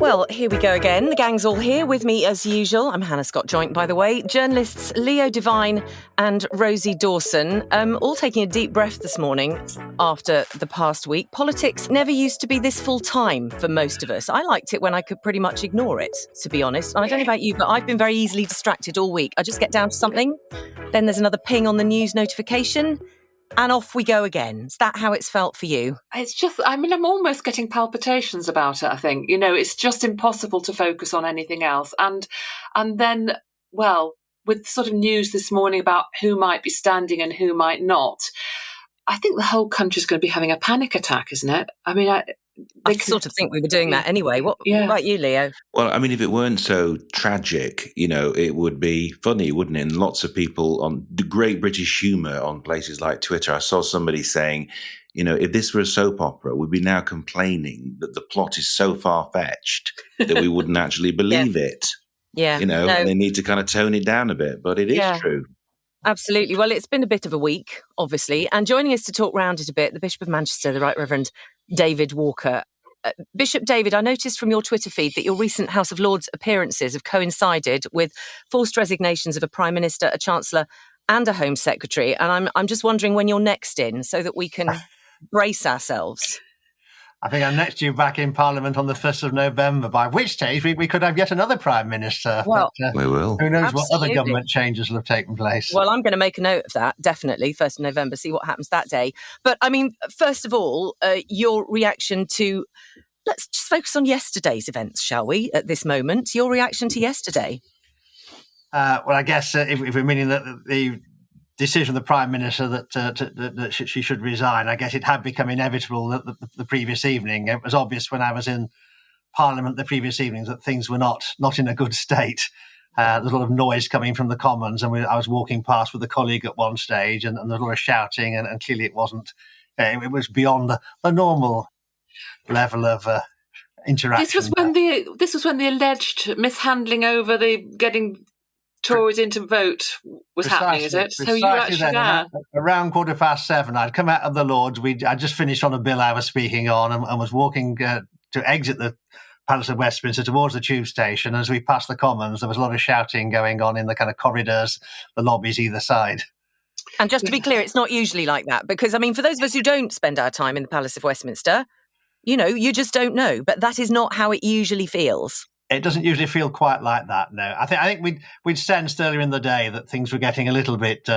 Well, here we go again. The gang's all here with me as usual. I'm Hannah Scott-Joint, by the way. Journalists Leo Devine and Rosie Dawson, all taking a deep breath this morning after the past week. Politics never used to be this full-time for most of us. I liked it when I could pretty much ignore it, to be honest. I don't know about you, but I've been very easily distracted all week. I just get down to something, then there's another ping on the news notification, and off we go again. Is that how it's felt for you? It's just, I'm almost getting palpitations about it, I think. You know, it's just impossible to focus on anything else. And then, well, with sort of news this morning about who might be standing and who might not, I think the whole country's going to be having a panic attack, isn't it? I mean, I sort of think we were doing that anyway. What about you, Leo? Well, I mean, if it weren't so tragic, you know, it would be funny, wouldn't it? And lots of people on the great British humour on places like Twitter, I saw somebody saying, you know, if this were a soap opera, we'd be now complaining that the plot is so far-fetched that we wouldn't actually believe it. Yeah. You know, they need to kind of tone it down a bit, but it is true. Absolutely. Well, it's been a bit of a week, obviously. And joining us to talk round it a bit, the Bishop of Manchester, the Right Reverend David Walker. Bishop David, I noticed from your Twitter feed that your recent House of Lords appearances have coincided with forced resignations of a Prime Minister, a Chancellor and a Home Secretary. And I'm just wondering when you're next in so that we can brace ourselves. I think I'm next due back in Parliament on the 1st of November, by which stage we could have yet another Prime Minister. Well, we will. Who knows what other government changes will have taken place. Well, I'm going to make a note of that, definitely, 1st of November, see what happens that day. But, I mean, first of all, your reaction to... Let's just focus on yesterday's events, shall we, at this moment? Your reaction to yesterday? Well, I guess if we're meaning that the decision of the Prime Minister that she should resign, I guess it had become inevitable that the previous evening. It was obvious when I was in Parliament the previous evening that things were not in a good state. There's a lot of noise coming from the Commons, and I was walking past with a colleague at one stage, and there was a lot of shouting, and clearly it wasn't. It was beyond the normal level of interaction. This was when the alleged mishandling over the getting Tories into vote was happening, is it? So you were actually there. Around 7:15, I'd come out of the Lords. I'd just finished on a bill I was speaking on and was walking to exit the Palace of Westminster towards the tube station. As we passed the Commons, there was a lot of shouting going on in the kind of corridors, the lobbies either side. And just to be clear, it's not usually like that, because, I mean, for those of us who don't spend our time in the Palace of Westminster, you know, you just don't know. But that is not how it usually feels. It doesn't usually feel quite like that, no. I think we'd sensed earlier in the day that things were getting a little bit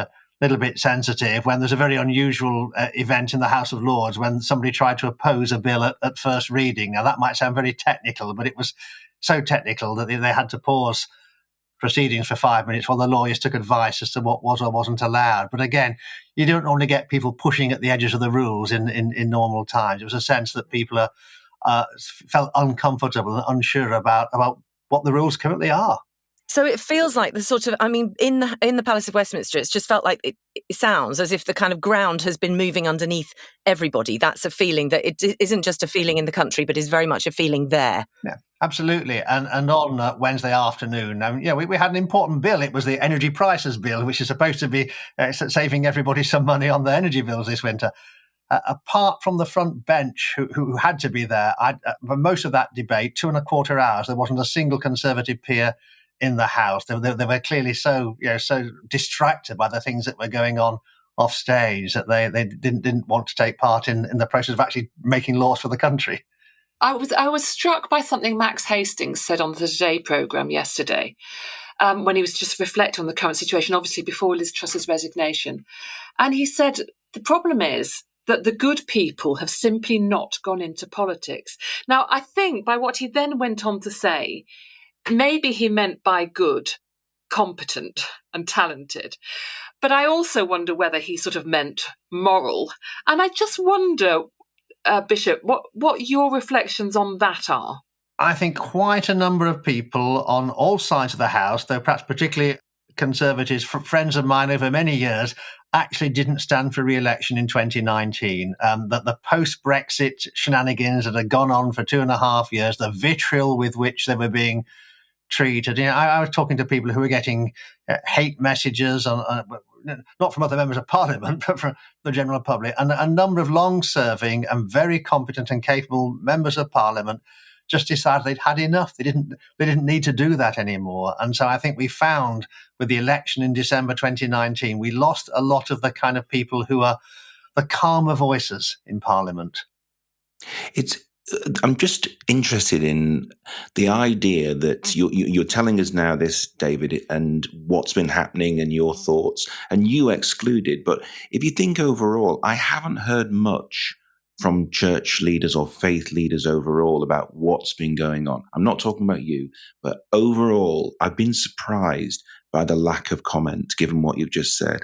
sensitive when there's a very unusual event in the House of Lords when somebody tried to oppose a bill at first reading. Now, that might sound very technical, but it was so technical that they had to pause proceedings for 5 minutes while the lawyers took advice as to what was or wasn't allowed. But again, you don't normally get people pushing at the edges of the rules in normal times. It was a sense that people felt uncomfortable and unsure about what the rules currently are. So it feels like the sort of, I mean, in the Palace of Westminster, it's just felt like it sounds as if the kind of ground has been moving underneath everybody. That's a feeling that it isn't just a feeling in the country, but is very much a feeling there. Yeah, absolutely. And on Wednesday afternoon, we had an important bill. It was the energy prices bill, which is supposed to be saving everybody some money on their energy bills this winter. Apart from the front bench who had to be there, for most of that debate, 2.25 hours, there wasn't a single Conservative peer in the House. They were clearly so distracted by the things that were going on off stage that they didn't want to take part in the process of actually making laws for the country. I was struck by something Max Hastings said on the Today programme yesterday, when he was just reflecting on the current situation, obviously before Liz Truss's resignation. And he said, the problem is that the good people have simply not gone into politics. Now, I think by what he then went on to say, maybe he meant by good, competent and talented. But I also wonder whether he sort of meant moral. And I just wonder, Bishop, what your reflections on that are. I think quite a number of people on all sides of the House, though perhaps particularly Conservatives, friends of mine over many years, actually didn't stand for re-election in 2019. That the post-Brexit shenanigans that had gone on for 2.5 years, the vitriol with which they were being treated. I was talking to people who were getting hate messages, not from other members of Parliament, but from the general public, and a number of long-serving and very competent and capable members of Parliament just decided they'd had enough. They didn't need to do that anymore. And so I think we found with the election in December 2019, we lost a lot of the kind of people who are the calmer voices in Parliament. I'm just interested in the idea that you're telling us now this, David, and what's been happening and your thoughts, and you excluded. But if you think overall, I haven't heard much from church leaders or faith leaders overall about what's been going on. I'm not talking about you, but overall, I've been surprised by the lack of comment, given what you've just said.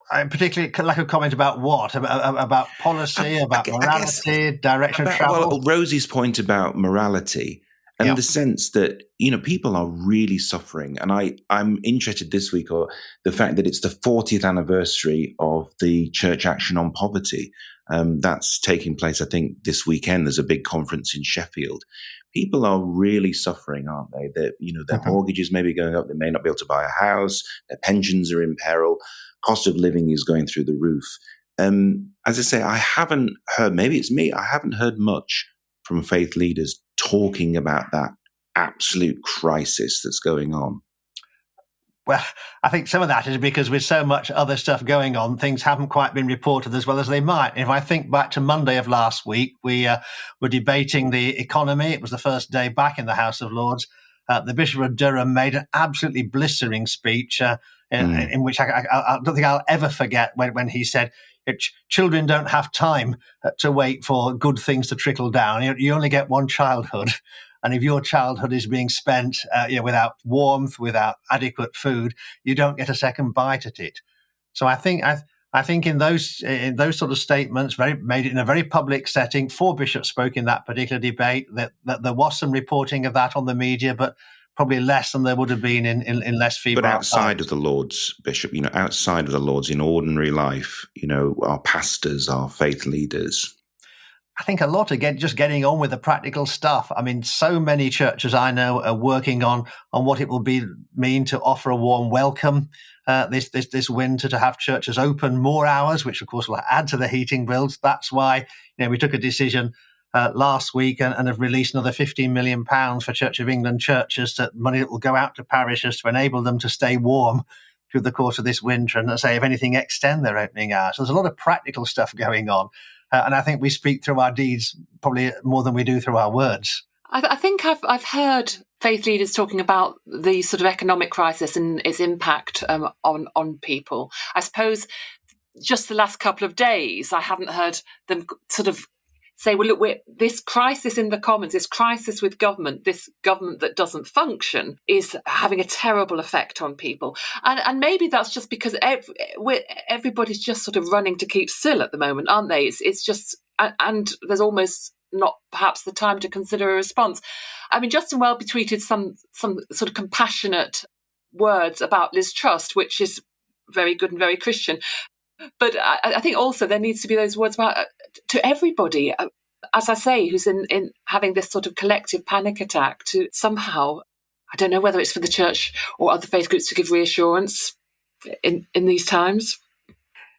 Particularly lack of comment about what? About policy, about morality, direction of travel? Well, Rosie's point about morality and the sense that, people are really suffering. And I'm interested this week, or the fact that it's the 40th anniversary of the Church Action on Poverty. That's taking place, I think, this weekend. There's a big conference in Sheffield. People are really suffering, aren't they? Their mortgages may be going up. They may not be able to buy a house. Their pensions are in peril. Cost of living is going through the roof. As I say, I haven't heard, maybe it's me, I haven't heard much from faith leaders talking about that absolute crisis that's going on. Well, I think some of that is because with so much other stuff going on, things haven't quite been reported as well as they might. And if I think back to Monday of last week, we were debating the economy. It was the first day back in the House of Lords. The Bishop of Durham made an absolutely blistering speech in which I don't think I'll ever forget when he said, children don't have time to wait for good things to trickle down. You only get one childhood. And if your childhood is being spent without warmth, without adequate food, you don't get a second bite at it. So I think in those sort of statements, made it in a very public setting, 4 bishops spoke in that particular debate, that there was some reporting of that on the media, but probably less than there would have been in less febrile But outside times. of the Lords, Bishop, outside of the Lords, in ordinary life, our pastors, our faith leaders, I think a lot again, just getting on with the practical stuff. I mean, so many churches I know are working on what it will mean to offer a warm welcome this winter, to have churches open more hours, which of course will add to the heating bills. That's why we took a decision last week and have released another £15 million for Church of England churches, that money that will go out to parishes to enable them to stay warm through the course of this winter, and say, if anything, extend their opening hours. So there's a lot of practical stuff going on. And I think we speak through our deeds probably more than we do through our words. I think I've heard faith leaders talking about the sort of economic crisis and its impact on people. I suppose just the last couple of days, I haven't heard them sort of say, well, look, this crisis in the Commons, this crisis with government, this government that doesn't function, is having a terrible effect on people. And maybe that's just because everybody's just sort of running to keep still at the moment, aren't they? It's just, and there's almost not perhaps the time to consider a response. I mean, Justin Welby tweeted some sort of compassionate words about Liz Truss, which is very good and very Christian. But I think also there needs to be those words about to everybody, as I say, who's in having this sort of collective panic attack, to somehow, I don't know whether it's for the church or other faith groups, to give reassurance in these times.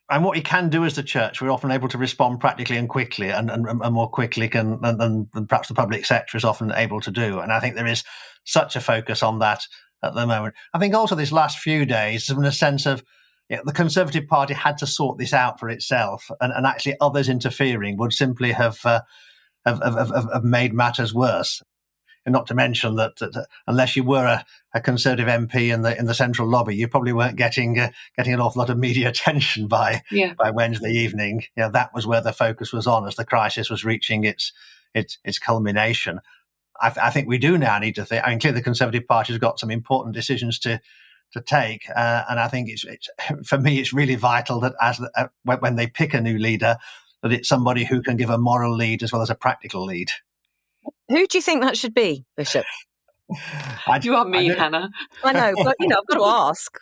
And what we can do as the church, we're often able to respond practically and quickly, and more quickly than perhaps the public sector is often able to do. And I think there is such a focus on that at the moment. I think also this last few days, there's been a sense of the Conservative Party had to sort this out for itself, and actually others interfering would simply have made matters worse. And not to mention that unless you were a Conservative MP in the central lobby, you probably weren't getting an awful lot of media attention by Wednesday evening. That was where the focus was on as the crisis was reaching its culmination. I think we do now need to think. I mean, clearly the Conservative Party has got some important decisions to take, and I think it's for me it's really vital that when they pick a new leader, that it's somebody who can give a moral lead as well as a practical lead. Who do you think that should be, Bishop? You are me, Hannah. I know, but I've got to ask.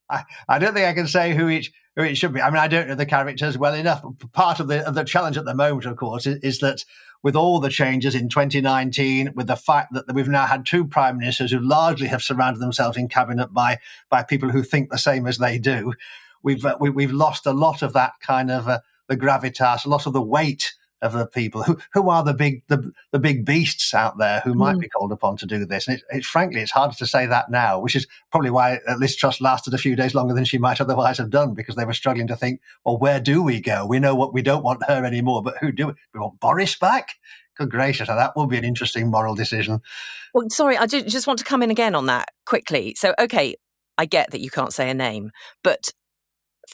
I don't think I can say who it should be. I mean, I don't know the characters well enough. Part of the challenge at the moment, of course, is that with all the changes in 2019, with the fact that we've now had 2 prime ministers who largely have surrounded themselves in cabinet by people who think the same as they do, we've lost a lot of that kind of the gravitas, a lot of the weight of the people who are the big beasts out there who might be called upon to do this. And frankly, it's harder to say that now, which is probably why Liz Truss lasted a few days longer than she might otherwise have done, because they were struggling to think, well, where do we go? We know what we don't want her anymore, but who do we? We want Boris back? Good gracious, that will be an interesting moral decision. Well, sorry, I just want to come in again on that quickly. So, okay, I get that you can't say a name, but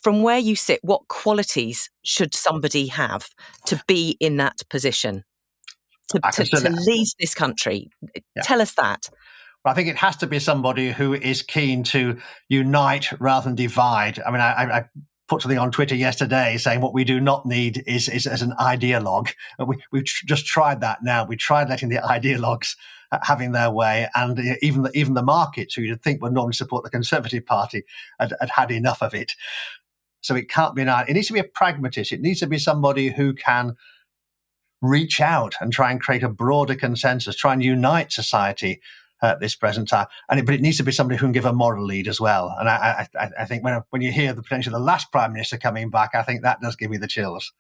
from where you sit, what qualities should somebody have to be in that position, to lead this country? Yeah. Tell us that. Well, I think it has to be somebody who is keen to unite rather than divide. I mean, I put something on Twitter yesterday saying what we do not need is as an ideologue. We've just tried that now. We tried letting the ideologues having their way, and even the markets, who you'd think would normally support the Conservative Party, had enough of it. So it can't be it needs to be a pragmatist. It needs to be somebody who can reach out and try and create a broader consensus, try and unite society at this present time. But it needs to be somebody who can give a moral lead as well. And I think when you hear the potential of the last Prime Minister coming back, I think that does give me the chills.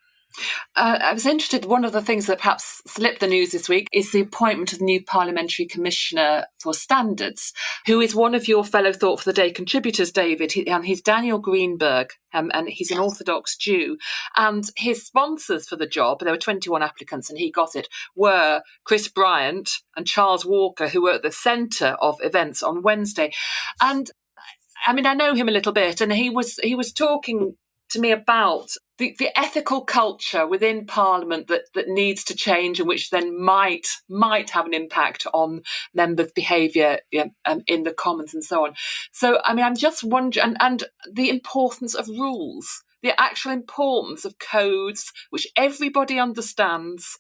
I was interested, one of the things that perhaps slipped the news this week is the appointment of the new Parliamentary Commissioner for Standards, who is one of your fellow Thought for the Day contributors, David, and he's Daniel Greenberg, and he's an Orthodox Jew. And his sponsors for the job, there were 21 applicants and he got it, were Chris Bryant and Charles Walker, who were at the centre of events on Wednesday. And I mean, I know him a little bit, and he was talking to me about the ethical culture within Parliament that needs to change, and which then might have an impact on members' behaviour in the Commons and so on. So, I mean, I'm just wondering, and the importance of rules, the actual importance of codes, which everybody understands,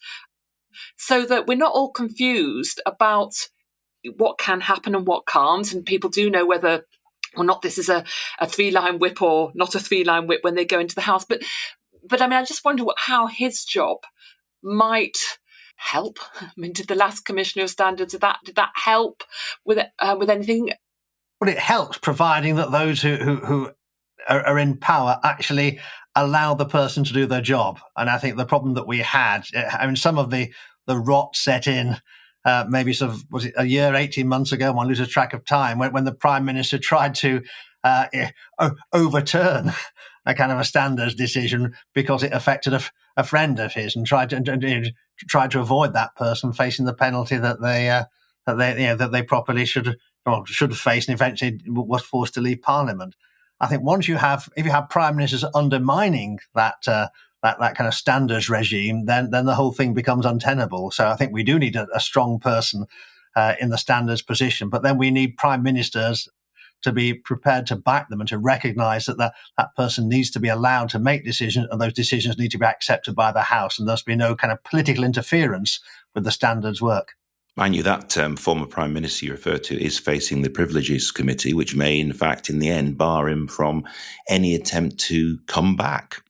so that we're not all confused about what can happen and what can't, and people do know whether or not this is a 3-line whip or not a 3-line whip when they go into the House. But I mean, I just wonder how his job might help. I mean, did the last Commissioner of Standards, did that help with anything? Well, it helps, providing that those who are in power actually allow the person to do their job. And I think the problem that we had, I mean, some of the rot set in maybe sort of, was it a year, 18 months ago? One loses track of time, when the Prime Minister tried to overturn a kind of a standards decision because it affected a friend of his, and tried to avoid that person facing the penalty that they properly should have faced, and eventually was forced to leave Parliament. I think if you have Prime Ministers undermining that kind of standards regime, then the whole thing becomes untenable. So I think we do need a strong person in the standards position, but then we need Prime Ministers to be prepared to back them and to recognise that person needs to be allowed to make decisions, and those decisions need to be accepted by the House, and thus be no kind of political interference with the standards work. Mind you, that former Prime Minister you referred to is facing the Privileges Committee, which may, in fact, in the end, bar him from any attempt to come back.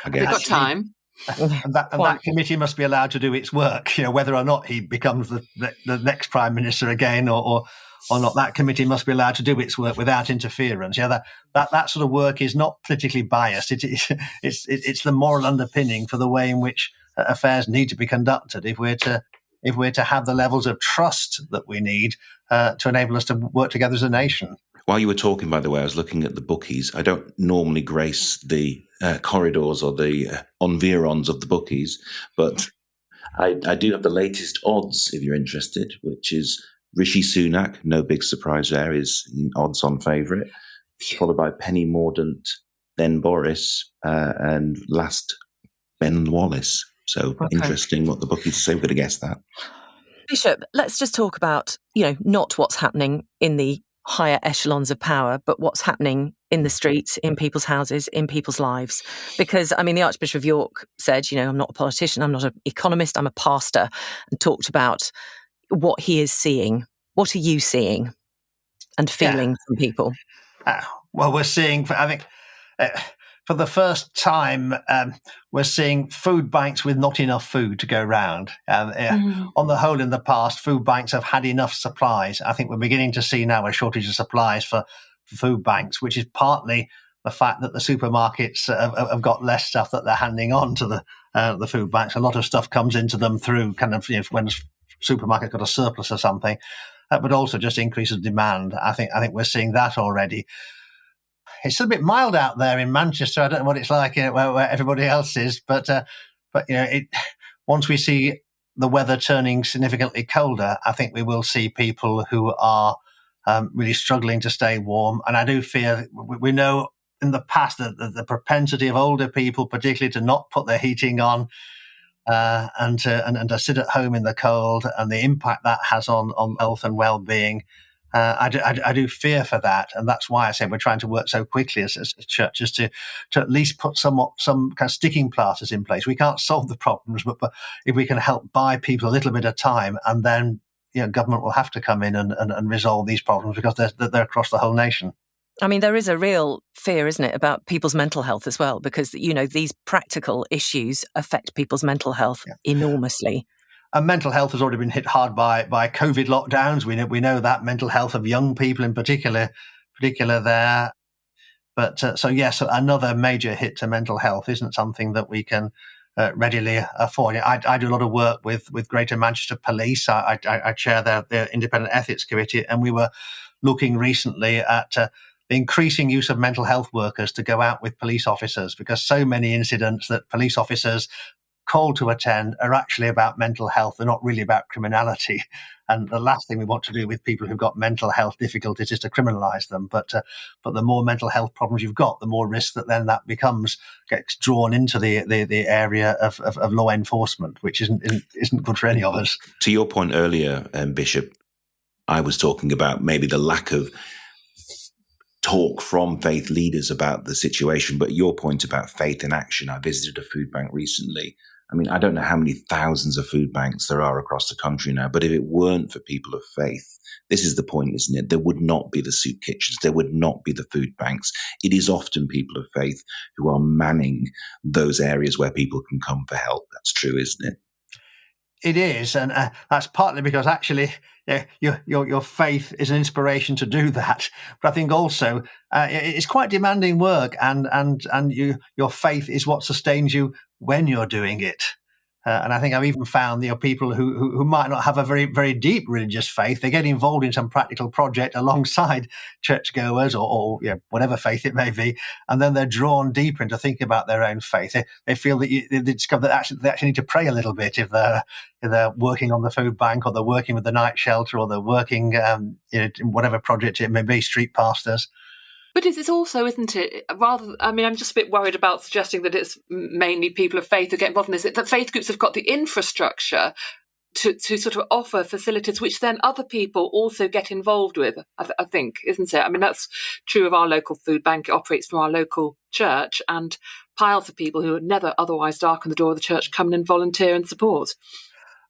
They've got time. And that committee must be allowed to do its work, whether or not he becomes the next Prime Minister again or not. That committee must be allowed to do its work without interference. That sort of work is not politically biased. It's the moral underpinning for the way in which affairs need to be conducted if we're to have the levels of trust that we need to enable us to work together as a nation. While you were talking, by the way, I was looking at the bookies. I don't normally grace the corridors or the environs of the bookies, but I do have the latest odds, if you're interested, which is Rishi Sunak, no big surprise there, is odds-on favourite, followed by Penny Mordaunt, then Boris, and last Ben Wallace. So Interesting what the bookies say. We're going to guess that. Bishop, let's just talk about, not what's happening in the higher echelons of power, but what's happening in the streets, in people's houses, in people's lives. Because, I mean, the Archbishop of York said, I'm not a politician, I'm not an economist, I'm a pastor, and talked about what he is seeing. What are you seeing and feeling from people? Well, we're seeing, I think, for the first time, we're seeing food banks with not enough food to go round. On the whole, in the past, food banks have had enough supplies. I think we're beginning to see now a shortage of supplies for food banks, which is partly the fact that the supermarkets have got less stuff that they're handing on to the food banks. A lot of stuff comes into them through kind of, when the supermarket got a surplus or something, but also just increases demand. I think we're seeing that already. It's a bit mild out there in Manchester. I don't know what it's like where everybody else is, but once we see the weather turning significantly colder, I think we will see people who are really struggling to stay warm. And I do fear, we know in the past that the propensity of older people, particularly, to not put their heating on and to sit at home in the cold, and the impact that has on health and well-being. I do fear for that, and that's why I say we're trying to work so quickly as churches to at least put some kind of sticking plasters in place. We can't solve the problems, but if we can help buy people a little bit of time, and then government will have to come in and resolve these problems, because they're across the whole nation. I mean, there is a real fear, isn't it, about people's mental health as well, because these practical issues affect people's mental health enormously. And mental health has already been hit hard by COVID lockdowns. We know that mental health of young people in particular there. But so yes, another major hit to mental health isn't something that we can readily afford. I do a lot of work with Greater Manchester Police. I chair their Independent Ethics Committee, and we were looking recently at the increasing use of mental health workers to go out with police officers, because so many incidents that police officers called to attend are actually about mental health. They're not really about criminality. And the last thing we want to do with people who've got mental health difficulties is to criminalise them. But the more mental health problems you've got, the more risk that then that gets drawn into the area of law enforcement, which isn't good for any of us. To your point earlier, Bishop, I was talking about maybe the lack of talk from faith leaders about the situation, but your point about faith in action. I visited a food bank recently. I mean, I don't know how many thousands of food banks there are across the country now, but if it weren't for people of faith, this is the point, isn't it? There would not be the soup kitchens. There would not be the food banks. It is often people of faith who are manning those areas where people can come for help. That's true, isn't it? It is, and that's partly because actually your faith is an inspiration to do that. But I think also it's quite demanding work, and your faith is what sustains you when you're doing it. And I think I've even found people who might not have a very, very deep religious faith, they get involved in some practical project alongside churchgoers or whatever faith it may be, and then they're drawn deeper into thinking about their own faith. They feel that they discover that they actually need to pray a little bit if they're working on the food bank, or they're working with the night shelter, or they're working in whatever project it may be, street pastors. But it's also, isn't it, I'm just a bit worried about suggesting that it's mainly people of faith who get involved in this. That faith groups have got the infrastructure to sort of offer facilities which then other people also get involved with, I think, isn't it? I mean, that's true of our local food bank. It operates from our local church, and piles of people who would never otherwise darken the door of the church come in and volunteer and support.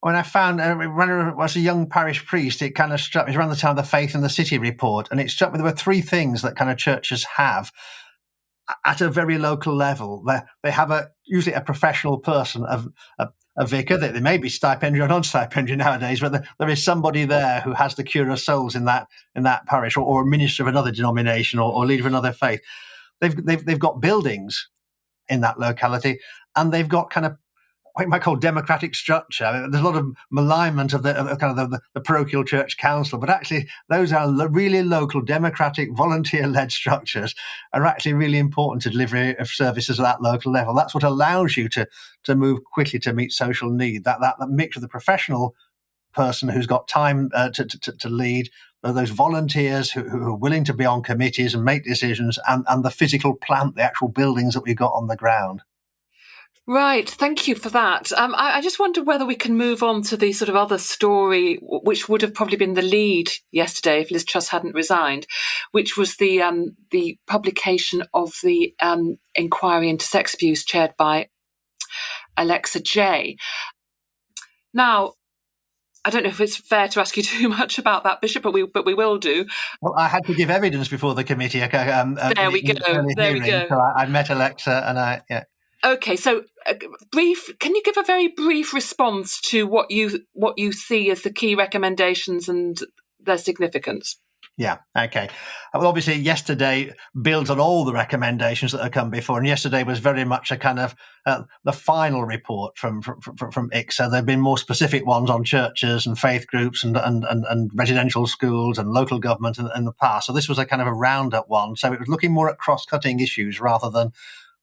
When I found, when I was a young parish priest, it kind of struck me, it was around the time of the Faith in the City report, and it struck me there were three things that kind of churches have at a very local level. They have usually a professional person, a vicar. They may be stipendiary or non-stipendiary nowadays, but there is somebody there who has the cure of souls in that parish, or a minister of another denomination, or leader of another faith. They've got buildings in that locality, and they've got kind of what you might call democratic structure. I mean, there's a lot of malignment of the parochial church council, but actually those are really local, democratic, volunteer-led structures are actually really important to delivery of services at that local level. That's what allows you to move quickly to meet social need. That mix of the professional person who's got time to lead, those volunteers who are willing to be on committees and make decisions, and the physical plant, the actual buildings that we've got on the ground. Right, thank you for that. I just wonder whether we can move on to the sort of other story, which would have probably been the lead yesterday if Liz Truss hadn't resigned, which was the publication of the inquiry into sex abuse chaired by Alexa Jay. Now, I don't know if it's fair to ask you too much about that, Bishop, but we will do. Well, I had to give evidence before the committee. There we go. So I met Alexa, and Okay, so can you give a very brief response to what you see as the key recommendations and their significance? Yeah, okay. Well, obviously, yesterday builds on all the recommendations that have come before, and yesterday was very much a kind of the final report from ICSA. There have been more specific ones on churches and faith groups and residential schools and local government in the past. So this was a kind of a roundup one. So it was looking more at cross-cutting issues rather than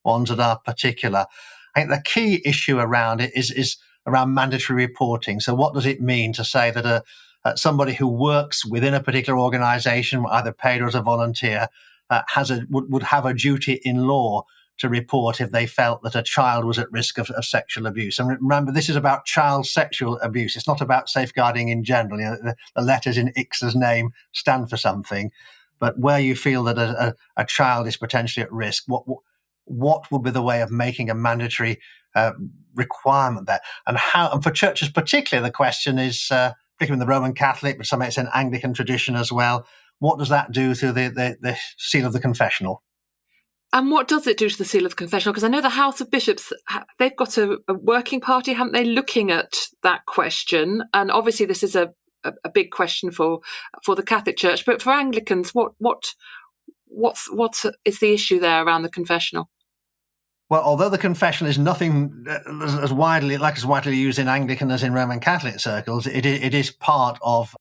ones that are particular. I think the key issue around it is around mandatory reporting. So what does it mean to say that somebody who works within a particular organisation, either paid or as a volunteer, would have a duty in law to report if they felt that a child was at risk of sexual abuse. And remember, this is about child sexual abuse. It's not about safeguarding in general. You know, the letters in ICSA's name stand for something. But where you feel that a child is potentially at risk, what would be the way of making a mandatory requirement there? And how? And for churches particularly, the question is, particularly in the Roman Catholic, but some extent Anglican tradition as well, what does that do to the seal of the confessional? And what does it do to the seal of the confessional? Because I know the House of Bishops, they've got a working party, haven't they, looking at that question? And obviously this is a big question for the Catholic Church, but for Anglicans, what is the issue there around the confessional? Well, although the confessional is nothing as widely used in Anglican as in Roman Catholic circles, it is part of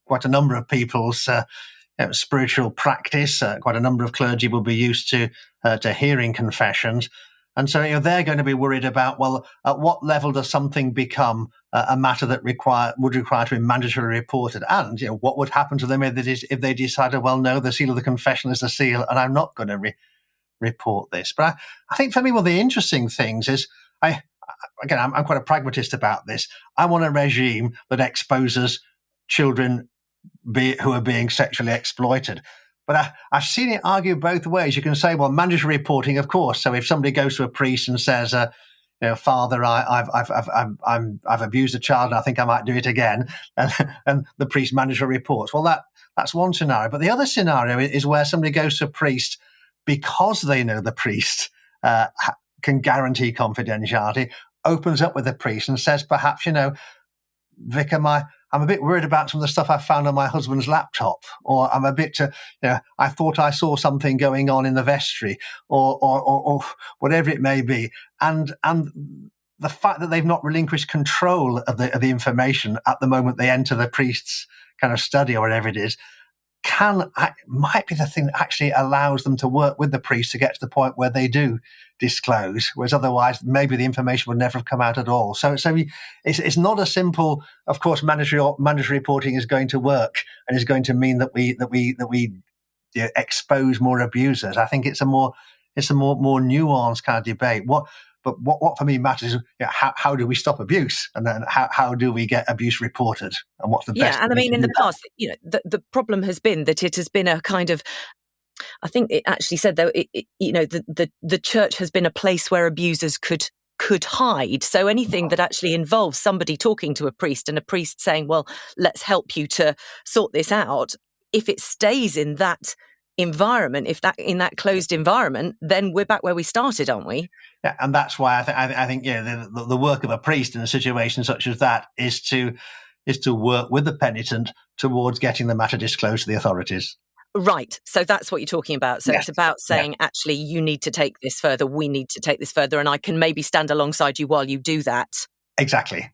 quite a number of people's spiritual practice. Quite a number of clergy will be used to hearing confessions, and so they're going to be worried about, well, at what level does something become a matter that would require to be mandatorily reported, and what would happen to them if they decided, well, no, the seal of the confessional is the seal, and I'm not going to report this. But I think for me, one of the interesting things is, I'm quite a pragmatist about this. I want a regime that exposes children who are being sexually exploited. But I've seen it argued both ways. You can say, well, mandatory reporting, of course. So if somebody goes to a priest and says, Father, I've abused a child and I think I might do it again, and the priest mandatory reports. Well, that's one scenario. But the other scenario is where somebody goes to a priest because they know the priest can guarantee confidentiality, opens up with the priest and says, perhaps, Vicar, I'm a bit worried about some of the stuff I found on my husband's laptop, or I'm a bit, I thought I saw something going on in the vestry, or whatever it may be. And the fact that they've not relinquished control of the information at the moment they enter the priest's kind of study or whatever it is, might be the thing that actually allows them to work with the priest to get to the point where they do disclose, whereas otherwise maybe the information would never have come out at all. So it's not a simple, of course, mandatory reporting is going to work and is going to mean that we expose more abusers. I think it's a more nuanced kind of debate. What for me matters is how do we stop abuse, and then how do we get abuse reported, and what's the best? Yeah, and I mean, in the past, the problem has been that it has been a kind of, I think it actually said though, the church has been a place where abusers could hide. So anything that actually involves somebody talking to a priest and a priest saying, well, let's help you to sort this out, if it stays in that environment, in that closed environment, then we're back where we started, aren't we? Yeah, and that's why I think the work of a priest in a situation such as that is to work with the penitent towards getting the matter disclosed to the authorities. Right. So that's what you're talking about. So It's about saying, actually, you need to take this further. We need to take this further, and I can maybe stand alongside you while you do that. Exactly.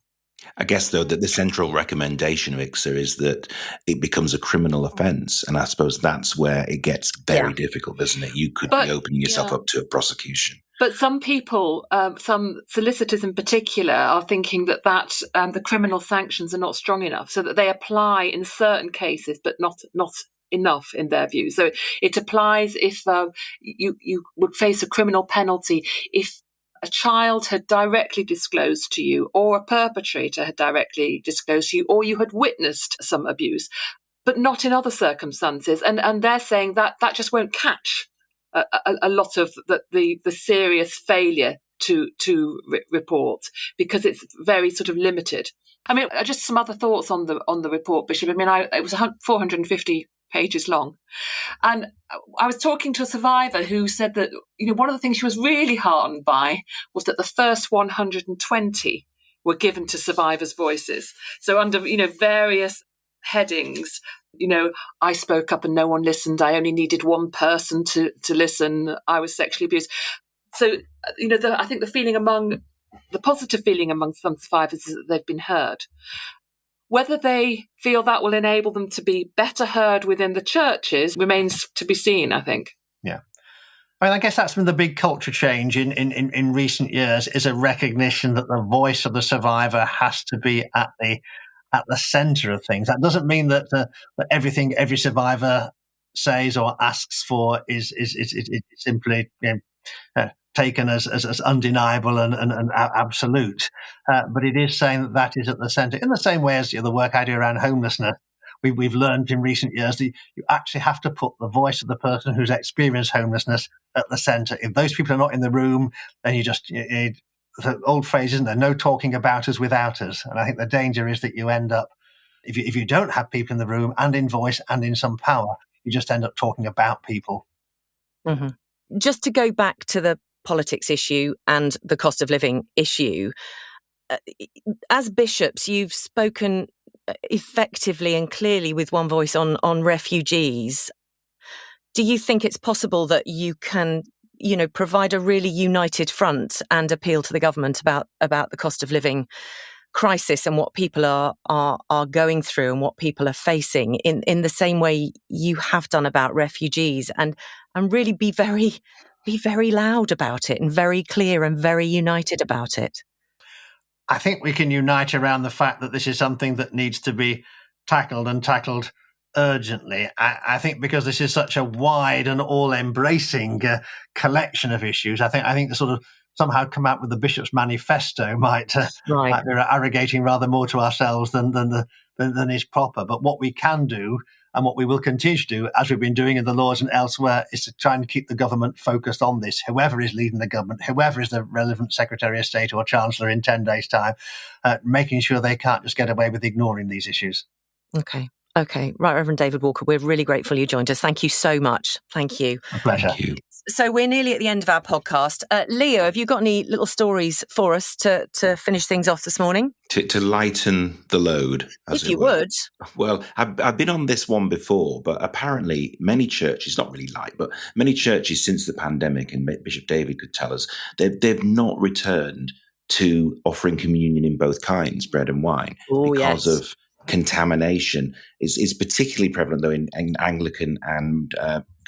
I guess, though, that the central recommendation of ICSA is that it becomes a criminal offence. And I suppose that's where it gets very difficult, doesn't it? You could be opening yourself up to a prosecution. But some people, some solicitors in particular, are thinking that the criminal sanctions are not strong enough, so that they apply in certain cases, but not enough in their view. So it applies if you would face a criminal penalty if a child had directly disclosed to you, or a perpetrator had directly disclosed to you, or you had witnessed some abuse, but not in other circumstances. And they're saying that just won't catch a lot of the serious failure to report, because it's very sort of limited. I mean, just some other thoughts on the report, Bishop. I mean, it was 450 pages long. And I was talking to a survivor who said that, one of the things she was really heartened by was that the first 120 were given to survivors' voices. So under, various headings, I spoke up and no one listened. I only needed one person to listen. I was sexually abused. So, I think the positive feeling among some survivors is that they've been heard. Whether they feel that will enable them to be better heard within the churches remains to be seen, I think. Yeah. I guess that's been the big culture change in recent years, is a recognition that the voice of the survivor has to be at the centre of things. That doesn't mean that everything every survivor says or asks for is simply taken as undeniable and absolute. But it is saying that is at the centre. In the same way as the work I do around homelessness, we've learned in recent years that you actually have to put the voice of the person who's experienced homelessness at the centre. If those people are not in the room, then the old phrase, isn't there? No talking about us without us. And I think the danger is that you end up, if you don't have people in the room and in voice and in some power, you just end up talking about people. Mm-hmm. Just to go back to the politics issue and the cost of living issue, as bishops, you've spoken effectively and clearly with one voice on refugees. Do you think it's possible that you can, provide a really united front and appeal to the government about the cost of living crisis and what people are going through and what people are facing in the same way you have done about refugees, and really be very loud about it and very clear and very united about it? I think we can unite around the fact that this is something that needs to be tackled urgently. I think because this is such a wide and all-embracing collection of issues, I think the sort of somehow come out with the Bishop's Manifesto might be arrogating rather more to ourselves than is proper. But what we can do, and what we will continue to do, as we've been doing in the Lords and elsewhere, is to try and keep the government focused on this. Whoever is leading the government, whoever is the relevant Secretary of State or Chancellor in 10 days' time, making sure they can't just get away with ignoring these issues. Okay. Right, Reverend David Walker, we're really grateful you joined us. Thank you so much. Thank you. A pleasure. Thank you. So we're nearly at the end of our podcast. Leo, have you got any little stories for us to finish things off this morning? To lighten the load, if you would. Well, I've been on this one before, but apparently many churches, not really light, but many churches since the pandemic, and Bishop David could tell us, they've not returned to offering communion in both kinds, bread and wine, because of contamination. Is particularly prevalent, though, in Anglican and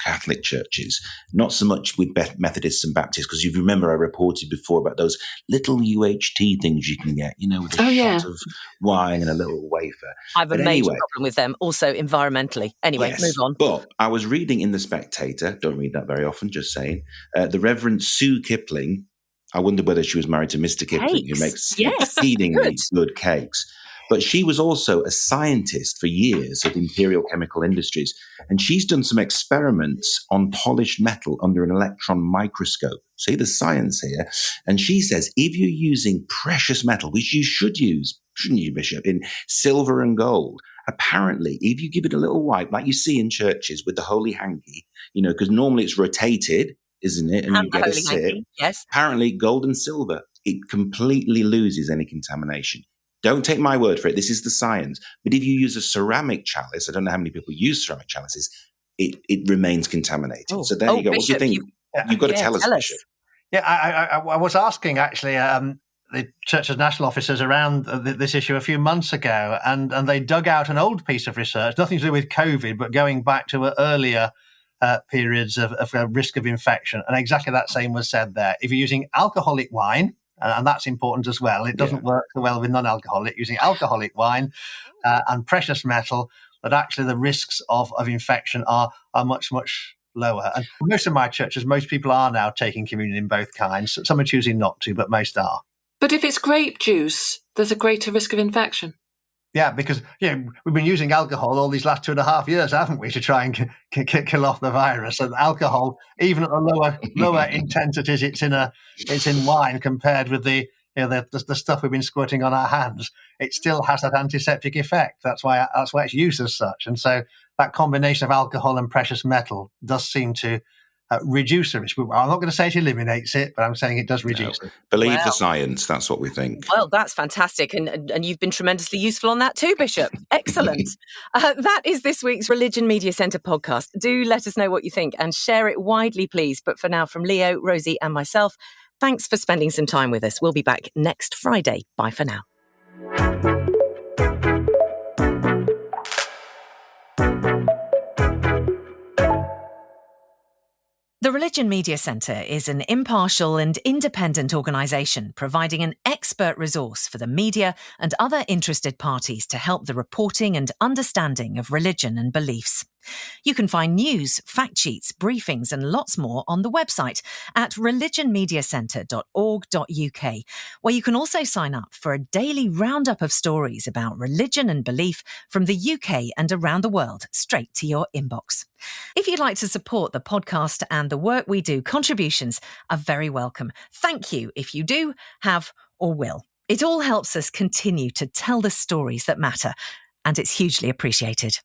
Catholic churches, not so much with Methodists and Baptists, because you remember I reported before about those little UHT things you can get, with a shot of wine and a little wafer. I have a major problem with them, also environmentally. Anyway, yes, move on. But I was reading in The Spectator, don't read that very often, just saying, the Reverend Sue Kipling, I wonder whether she was married to Mr. Kipling, who makes exceedingly good cakes. But she was also a scientist for years at Imperial Chemical Industries, and she's done some experiments on polished metal under an electron microscope. See the science here? And she says if you're using precious metal, which you should use, shouldn't you, Bishop, in silver and gold, apparently if you give it a little wipe, like you see in churches with the holy hanky, because normally it's rotated, isn't it? And you get a sip. Yes. Apparently gold and silver, it completely loses any contamination. Don't take my word for it. This is the science. But if you use a ceramic chalice, I don't know how many people use ceramic chalices, it remains contaminated. So there you go. Bishop, what do you think? You've got to tell us, Bishop. Yeah, I was asking, actually, the Church's national officers around this issue a few months ago, and they dug out an old piece of research, nothing to do with COVID, but going back to earlier periods of risk of infection. And exactly that same was said there. If you're using alcoholic wine, and that's important as well. It doesn't work so well with non-alcoholic. Using alcoholic wine and precious metal, but actually the risks of infection are much, much lower. And most of my churches, most people are now taking communion in both kinds. Some are choosing not to, but most are. But if it's grape juice, there's a greater risk of infection. Yeah, because we've been using alcohol all these last 2.5 years, haven't we, to try and kill off the virus? And alcohol, even at the lower intensities, it's in wine compared with the stuff we've been squirting on our hands. It still has that antiseptic effect. That's why it's used as such. And so that combination of alcohol and precious metal does seem to reduce the risk. I'm not going to say it eliminates it, but I'm saying it does reduce it. Believe the science. That's what we think. Well, that's fantastic. And you've been tremendously useful on that too, Bishop. Excellent. That is this week's Religion Media Centre podcast. Do let us know what you think and share it widely, please. But for now, from Leo, Rosie and myself, thanks for spending some time with us. We'll be back next Friday. Bye for now. The Religion Media Centre is an impartial and independent organisation providing an expert resource for the media and other interested parties to help the reporting and understanding of religion and beliefs. You can find news, fact sheets, briefings and lots more on the website at religionmediacentre.org.uk, where you can also sign up for a daily roundup of stories about religion and belief from the UK and around the world straight to your inbox. If you'd like to support the podcast and the work we do, contributions are very welcome. Thank you if you do, have or will. It all helps us continue to tell the stories that matter, and it's hugely appreciated.